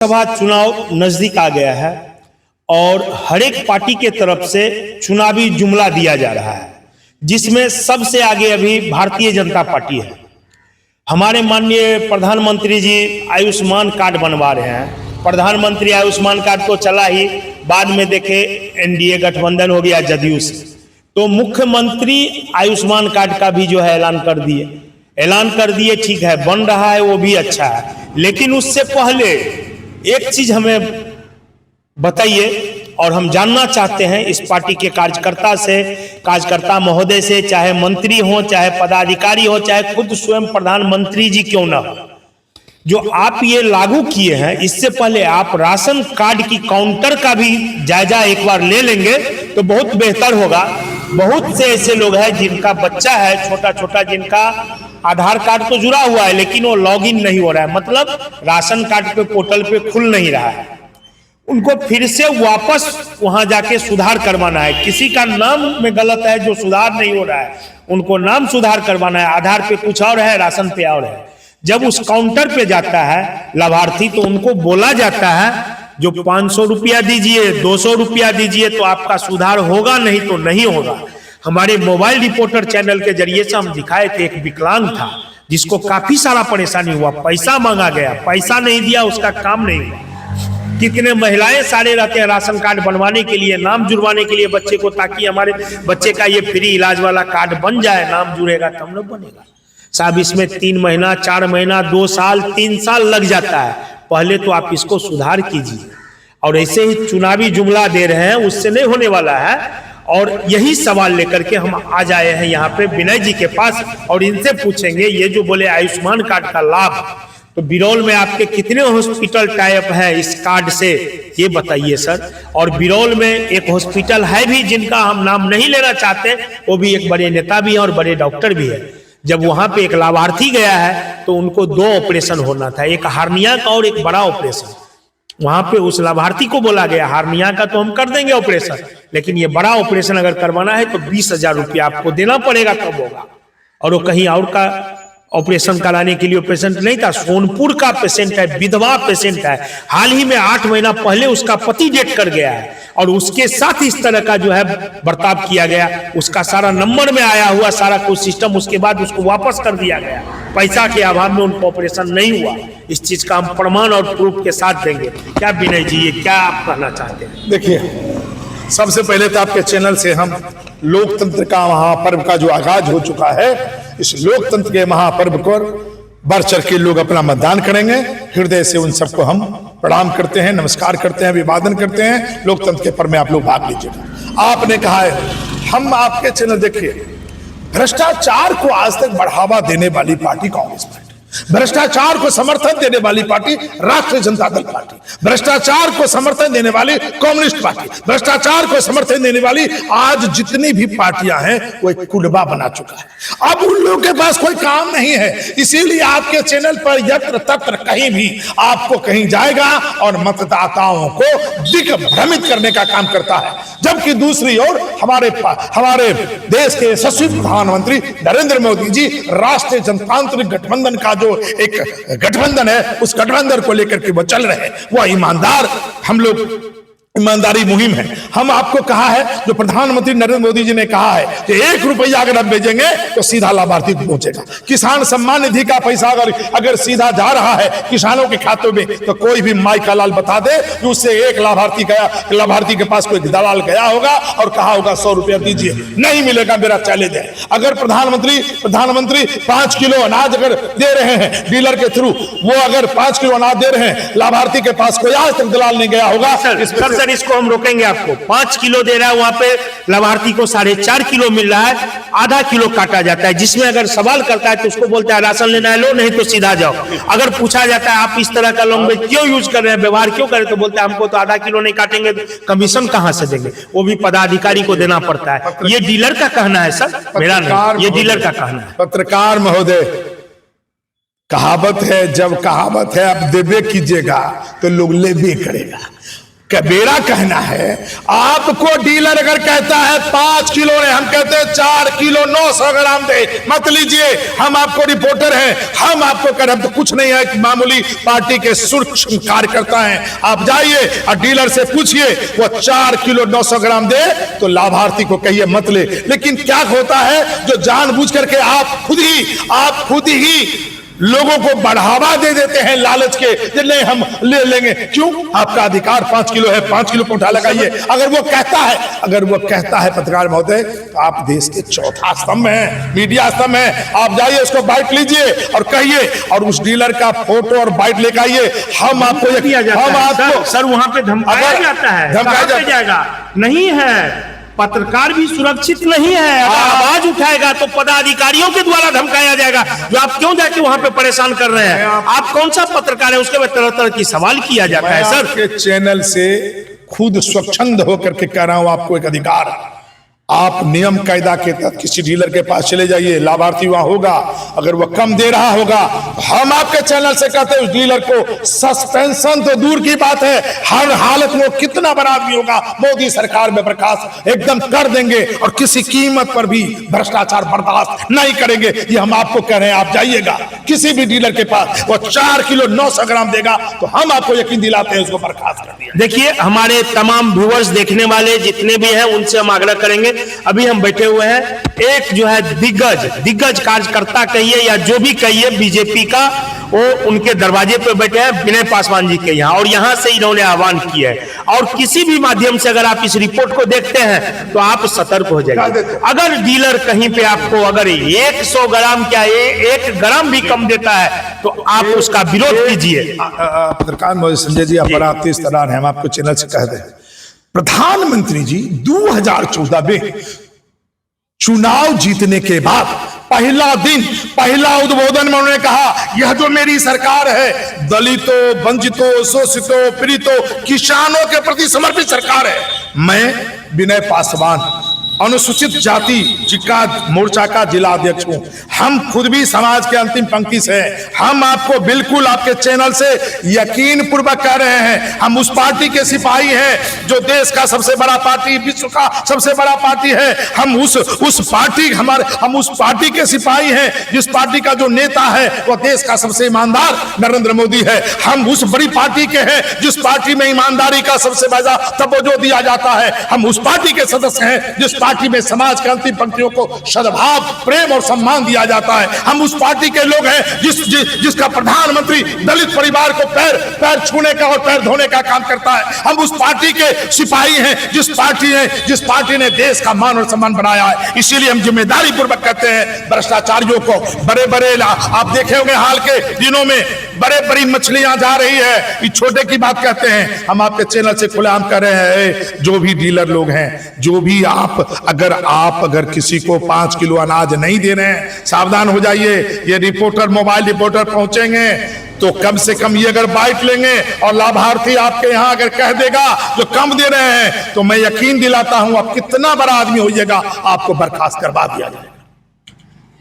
सभा चुनाव नजदीक आ गया है और हर एक पार्टी के तरफ से चुनावी जुमला दिया जा रहा है, जिसमें सबसे आगे अभी भारतीय जनता पार्टी है। हमारे माननीय प्रधानमंत्री जी आयुष्मान कार्ड बनवा रहे हैं। प्रधानमंत्री आयुष्मान कार्ड तो चला ही, बाद में देखे एनडीए गठबंधन हो गया जदयू से, तो मुख्यमंत्री आयुष्मान कार्ड का भी जो है ऐलान कर दिए। ठीक है, बन रहा है, वो भी अच्छा है, लेकिन उससे पहले एक चीज हमें बताइए और हम जानना चाहते हैं इस पार्टी के कार्यकर्ता महोदय से, चाहे मंत्री हो, चाहे पदाधिकारी हो, चाहे खुद स्वयं प्रधानमंत्री जी क्यों ना हो, जो आप ये लागू किए हैं, इससे पहले आप राशन कार्ड की काउंटर का भी जायजा एक बार ले लेंगे तो बहुत बेहतर होगा। बहुत से ऐसे लोग हैं जिनका बच्चा है छोटा, जिनका आधार कार्ड तो जुड़ा हुआ है लेकिन वो लॉगिन नहीं हो रहा है, मतलब राशन कार्ड पे पोर्टल पे खुल नहीं रहा है। उनको फिर से वापस वहां जाके सुधार करवाना है। किसी का नाम में गलत है जो सुधार नहीं हो रहा है, उनको नाम सुधार करवाना है। आधार पे कुछ और है, राशन पे और है। जब उस काउंटर पे जाता है लाभार्थी तो उनको बोला जाता है जो 500 रुपया दीजिए, 200 रुपया दीजिए तो आपका सुधार होगा, नहीं तो नहीं होगा। हमारे मोबाइल रिपोर्टर चैनल के जरिए से हम दिखाए थे, एक विकलांग था जिसको काफी सारा परेशानी हुआ, पैसा मांगा गया, पैसा नहीं दिया, उसका काम नहीं हुआ। कितने महिलाएं सारे रहते हैं राशन कार्ड बनवाने के लिए, नाम जुड़वाने के लिए बच्चे को, ताकि हमारे बच्चे का ये फ्री इलाज वाला कार्ड बन जाए। नाम जुड़ेगा तब न बनेगा साहब, इसमें 3 महीना, 4 महीना, 2 साल, 3 साल लग जाता है। पहले तो आप इसको सुधार कीजिए। और ऐसे ही चुनावी जुमला दे रहे हैं, उससे नहीं होने वाला है। और यही सवाल लेकर के हम आज आए हैं यहाँ पे विनय जी के पास और इनसे पूछेंगे, ये जो बोले आयुष्मान कार्ड का लाभ, तो बिरौल में आपके कितने हॉस्पिटल टाइप है इस कार्ड से, ये बताइए सर। और बिरौल में एक हॉस्पिटल है भी जिनका हम नाम नहीं लेना चाहते, वो भी एक बड़े नेता भी है और बड़े डॉक्टर भी है। जब वहां पे एक लाभार्थी गया है तो उनको 2 ऑपरेशन होना था, एक हार्निया का और एक बड़ा ऑपरेशन। वहां पे उस लाभार्थी को बोला गया हार्निया का तो हम कर देंगे ऑपरेशन, लेकिन ये बड़ा ऑपरेशन अगर करवाना है तो 20,000 रुपया आपको देना पड़ेगा, तब होगा। और वो कहीं और का ऑपरेशन कराने के लिए पेशेंट नहीं था, सोनपुर का पेशेंट है, विधवा पेशेंट है। हाल ही में 8 महीना पहले उसका पति डेथ कर गया है और उसके साथ इस तरह का जो है बर्ताव किया गया। उसका सारा नंबर में आया हुआ सारा कुछ सिस्टम, उसके बाद उसको वापस कर दिया गया। पैसा के अभाव में उनको ऑपरेशन नहीं हुआ। इस चीज का हम प्रमाण और प्रूफ के साथ देंगे। क्या विनय जी, ये क्या आप कहना चाहते हैं? देखिए, सबसे पहले तो आपके चैनल से हम लोकतंत्र का महापर्व का जो आगाज हो चुका है, इस लोकतंत्र के महापर्व को बढ़ चढ़ के लोग अपना मतदान करेंगे। हृदय से उन सबको हम प्रणाम करते हैं, नमस्कार करते हैं, अभिवादन करते हैं। लोकतंत्र के पर्व में आप लोग भाग लीजिएगा। आपने कहा है, हम आपके चैनल देखिए, भ्रष्टाचार को आज तक बढ़ावा देने वाली पार्टी कांग्रेस पार्टी, भ्रष्टाचार को समर्थन देने वाली पार्टी राष्ट्रीय जनता दल पार्टी, भ्रष्टाचार को समर्थन देने वाली कम्युनिस्ट पार्टी, भ्रष्टाचार को समर्थन देने वाली आज जितनी भी पार्टियां हैं वो एक कुलबा बना चुका है। अब उन लोगों के पास कोई काम नहीं है, इसीलिए आपके चैनल पर यत्र तत्र कहीं भी आपको कहीं जाएगा और मतदाताओं को दिग्भ्रमित करने का काम करता है। जबकि दूसरी ओर हमारे देश के यशस्वी प्रधानमंत्री नरेंद्र मोदी जी राष्ट्रीय जनतांत्रिक गठबंधन का जो एक गठबंधन है, उस गठबंधन को लेकर के वो चल रहे हैं। वो ईमानदार, हम लोग ईमानदारी मुहिम है। हम आपको कहा है, जो प्रधानमंत्री नरेंद्र मोदी जी ने कहा है कि 1 रुपया अगर आप भेजेंगे तो सीधा लाभार्थी को पहुंचेगा। किसान सम्मान निधि का पैसा अगर सीधा जा रहा है किसानों के खातों में, तो कोई भी माई का लाल बता दे कि उससे एक लाभार्थी के पास कोई दलाल गया होगा और कहा होगा 100 रुपया दीजिए, नहीं मिलेगा, मेरा चैलेंज है। अगर प्रधानमंत्री 5 किलो अनाज अगर दे रहे हैं डीलर के थ्रू, वो अगर 5 किलो अनाज दे रहे हैं, लाभार्थी के पास कोई आज तक दलाल नहीं गया होगा। सर, इसको हम रोकेंगे। आपको 5 किलो दे रहा है, वहां पे लाभार्थी को 4.5 किलो मिल रहा है, आधा किलो काटा जाता है। जिसमें अगर सवाल करता है तो उसको बोलता है राशन लेना है लो, नहीं तो सीधा जाओ। अगर पूछा जाता है आप इस तरह का लैंग्वेज क्यों यूज कर रहे हैं, व्यवहार क्यों कर रहे हैं, तो बोलते हैं हमको तो आधा किलो नहीं काटेंगे, कमीशन कहां से देंगे, वो भी पदाधिकारी को देना पड़ता है। ये डीलर का कहना है सर, मेरा नहीं, ये डीलर का कहना है। पत्रकार महोदय, कहावत है, जब कहावत है आप देवे कीजिएगा तो लोग लेबे करेगा। मेरा कहना है, आपको डीलर अगर कहता है 5 किलो ने, हम कहते हैं 4 किलो 900 ग्राम दे, मत लीजिए। हम आपको रिपोर्टर हैं, हम आपको कर, हम तो कुछ नहीं है, मामूली पार्टी के सूक्ष्म कार्यकर्ता हैं। आप जाइए और डीलर से पूछिए, वो 4 किलो 900 ग्राम दे तो लाभार्थी को कहिए मत ले। लेकिन क्या होता है, जो जानबूझ करके आप खुद ही लोगों को बढ़ावा दे देते हैं लालच के, नहीं हम ले लेंगे। क्यों? आपका अधिकार 5 किलो है, 5 किलो को उठा लगाइए। अगर वो कहता है पत्रकार महोदय, तो आप देश के चौथा स्तंभ हैं, मीडिया स्तंभ हैं। आप जाइए, उसको बाइट लीजिए और कहिए, और उस डीलर का फोटो और बाइट लेकर आइए। हम आपको सर वहां पे धमकाया जाता है, धमकाया जाएगा नहीं है। पत्रकार भी सुरक्षित नहीं है, अगर आवाज उठाएगा तो पदाधिकारियों के द्वारा धमकाया जाएगा। जो आप क्यों जाके वहां पे परेशान कर रहे हैं? आप कौन सा पत्रकार है? उसके बाद तरह तरह की सवाल किया जाता है। सर के चैनल से खुद स्वच्छंद होकर के कह रहा हूं, आपको एक अधिकार, आप नियम कायदा के तहत किसी डीलर के पास चले जाइए, लाभार्थी वहां होगा। अगर वह कम दे रहा होगा, हम आपके चैनल से कहते हैं उस डीलर को सस्पेंशन तो दूर की बात है, हर हालत में कितना बड़ा आदमी होगा, मोदी सरकार में बर्खास्त एकदम कर देंगे और किसी कीमत पर भी भ्रष्टाचार बर्दाश्त नहीं करेंगे। ये हम आपको कह रहे हैं। आप जाइएगा किसी भी डीलर के पास, वो 4 किलो 900 ग्राम देगा तो हम आपको यकीन दिलाते हैं उसको बर्खास्त कर दिया। देखिए, हमारे तमाम व्यूअर्स, देखने वाले जितने भी हैं, उनसे हम आग्रह करेंगे। अभी हम बैठे हुए हैं, एक जो है दिग्गज कार्यकर्ता कहिए या जो भी कहिए बीजेपी का, वो उनके दरवाजे पे बैठे हैं विनय पासवान जी के यहाँ, और यहाँ से इन्होंने आह्वान किया है। और किसी भी माध्यम से अगर आप इस रिपोर्ट को देखते हैं तो आप सतर्क हो जाएंगे। अगर डीलर कहीं पे आपको अगर 100 ग्राम क्या 1 ग्राम भी कम देता है तो आप उसका विरोध कीजिए। पत्रकार महोदय संजय जी, आप बड़ा तेज तर्रार हैं, हम आपको चैनल से कह दें, प्रधानमंत्री जी 2014 में चुनाव जीतने के बाद पहला उद्बोधन में उन्होंने कहा, यह जो मेरी सरकार है दलितों, वंचितों, शोषितों, पीड़ितों, किसानों के प्रति समर्पित सरकार है। मैं विनय पासवान अनुसूचित जाति मोर्चा का जिला अध्यक्ष हूं। हम खुद भी समाज के अंतिम पंक्ति से हैं। हम आपको बिल्कुल आपके चैनल से यकीन पूर्वक कह रहे हैं, हम उस पार्टी के सिपाही हैं जो देश का सबसे बड़ा पार्टी, विश्व का सबसे बड़ा पार्टी है। हम उस पार्टी के सिपाही हैं जिस पार्टी का जो नेता है वह देश का सबसे ईमानदार नरेंद्र मोदी है। हम उस बड़ी पार्टी के हैं जिस पार्टी में ईमानदारी का सबसे ज्यादा तवज्जो दिया जाता है। हम उस पार्टी के सदस्य हैं जिस पार्टी में समाज के अंतिम पंक्तियों को सद्भाव, प्रेम और सम्मान दिया जाता है। हम उस पार्टी के लोग हैं जिसका प्रधानमंत्री दलित परिवार को पैर छूने का और पैर धोने का काम करता है। हम उस पार्टी के सिपाही हैं जिस पार्टी ने देश का मान और सम्मान बनाया है। इसीलिए हम जिम्मेदारी पूर्वक कहते हैं, भ्रष्टाचारियों को बड़े आप देखे होंगे हाल के दिनों में बड़ी मछलियां जा रही है, ये छोटे की बात कहते हैं। हम आपके चैनल से खुलेआम कर रहे हैं, जो भी डीलर लोग हैं, जो भी आप अगर किसी को 5 किलो अनाज नहीं दे रहे हैं, सावधान हो जाइए। ये मोबाइल रिपोर्टर पहुंचेंगे तो कम से कम ये अगर बाइट लेंगे और लाभार्थी आपके यहाँ अगर कह देगा जो कम दे रहे हैं, तो मैं यकीन दिलाता हूं आप कितना बड़ा आदमी होइएगा, आपको बर्खास्त करवा दिया जाएगा।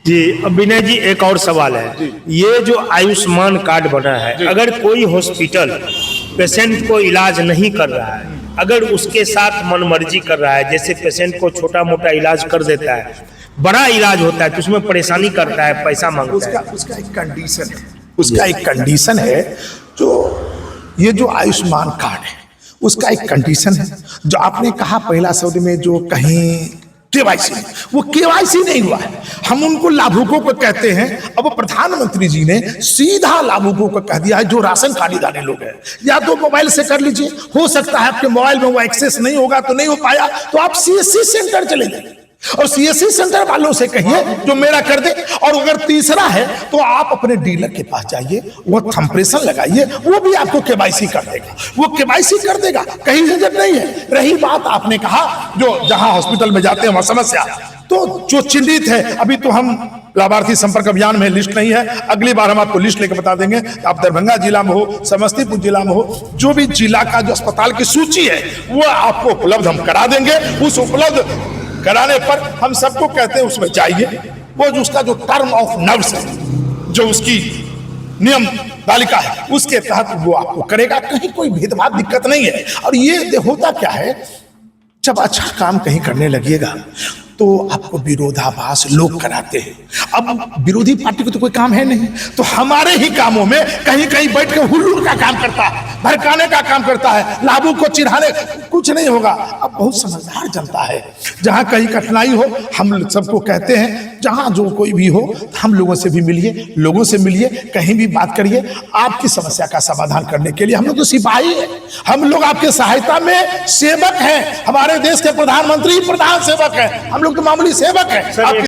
जी, अब विनय जी एक और सवाल है, ये जो आयुष्मान कार्ड बना है, अगर कोई हॉस्पिटल पेशेंट को इलाज नहीं कर रहा है, अगर उसके साथ मनमर्जी कर रहा है, जैसे पेशेंट को छोटा मोटा इलाज कर देता है, बड़ा इलाज होता है तो उसमें परेशानी करता है, पैसा मांगता है, उसका एक कंडीशन है। जो ये जो आयुष्मान कार्ड है उसका एक कंडीशन है, जो आपने कहा पहला शब्द में, जो कहीं केवाईसी, वो केवाईसी नहीं हुआ है। हम उनको लाभुकों को कहते हैं। अब प्रधानमंत्री जी ने सीधा लाभुकों को कह दिया है जो राशन कार्डधारी लोग हैं, या तो मोबाइल से कर लीजिए, हो सकता है आपके मोबाइल में वो एक्सेस नहीं होगा तो नहीं हो पाया, तो आप सीएससी सेंटर चले जाइए और सीएससी सेंटर वालों से कहिए जो मेरा कर दे। और अगर तीसरा है तो आप अपने डीलर के पास जाइए, वो थंबप्रेशन लगाइए, वो भी आपको केवाईसी कर देगा, वो केवाईसी कर देगा, कहीं झंझट नहीं है। रही बात आपने कहा जो जहां हॉस्पिटल में जाते हैं वहां समस्या, तो जो चिन्हित है, अभी तो हम लाभार्थी संपर्क अभियान में लिस्ट नहीं है, अगली बार हम आपको लिस्ट लेकर बता देंगे। आप दरभंगा जिला में हो, समस्तीपुर जिला में हो, जो भी जिला का जो अस्पताल की सूची है वो आपको उपलब्ध हम करा देंगे। उस उपलब्ध कराने पर हम सबको कहते हैं उसमें जाइए, वो जो उसका जो टर्म ऑफ नर्व्स है, जो उसकी नियम बालिका है, उसके तहत वो आपको करेगा, कहीं कोई भेदभाव दिक्कत नहीं है। और ये होता क्या है, जब अच्छा काम कहीं करने लगिएगा तो आपको विरोधाभास लोग कराते हैं। अब विरोधी पार्टी को तो कोई काम है नहीं, तो हमारे ही कामों में कहीं कहीं बैठ के हुल्लूड़ का काम करता है, भड़काने का काम करता है, लाभों को चिढ़ाने, कुछ नहीं होगा। अब बहुत समझदार जनता है, जहां कहीं कठिनाई हो हम सबको कहते हैं, जहां जो कोई भी हो हम लोगों से भी मिलिए, लोगों से मिलिए, कहीं भी बात करिए। आपकी समस्या का समाधान करने के लिए हम लोग तो सिपाही हैं, हम लोग आपके सहायता में सेवक हैं। हमारे देश के प्रधानमंत्री प्रधान सेवक हैं, हम लोग तो मामूली सेवक हैं।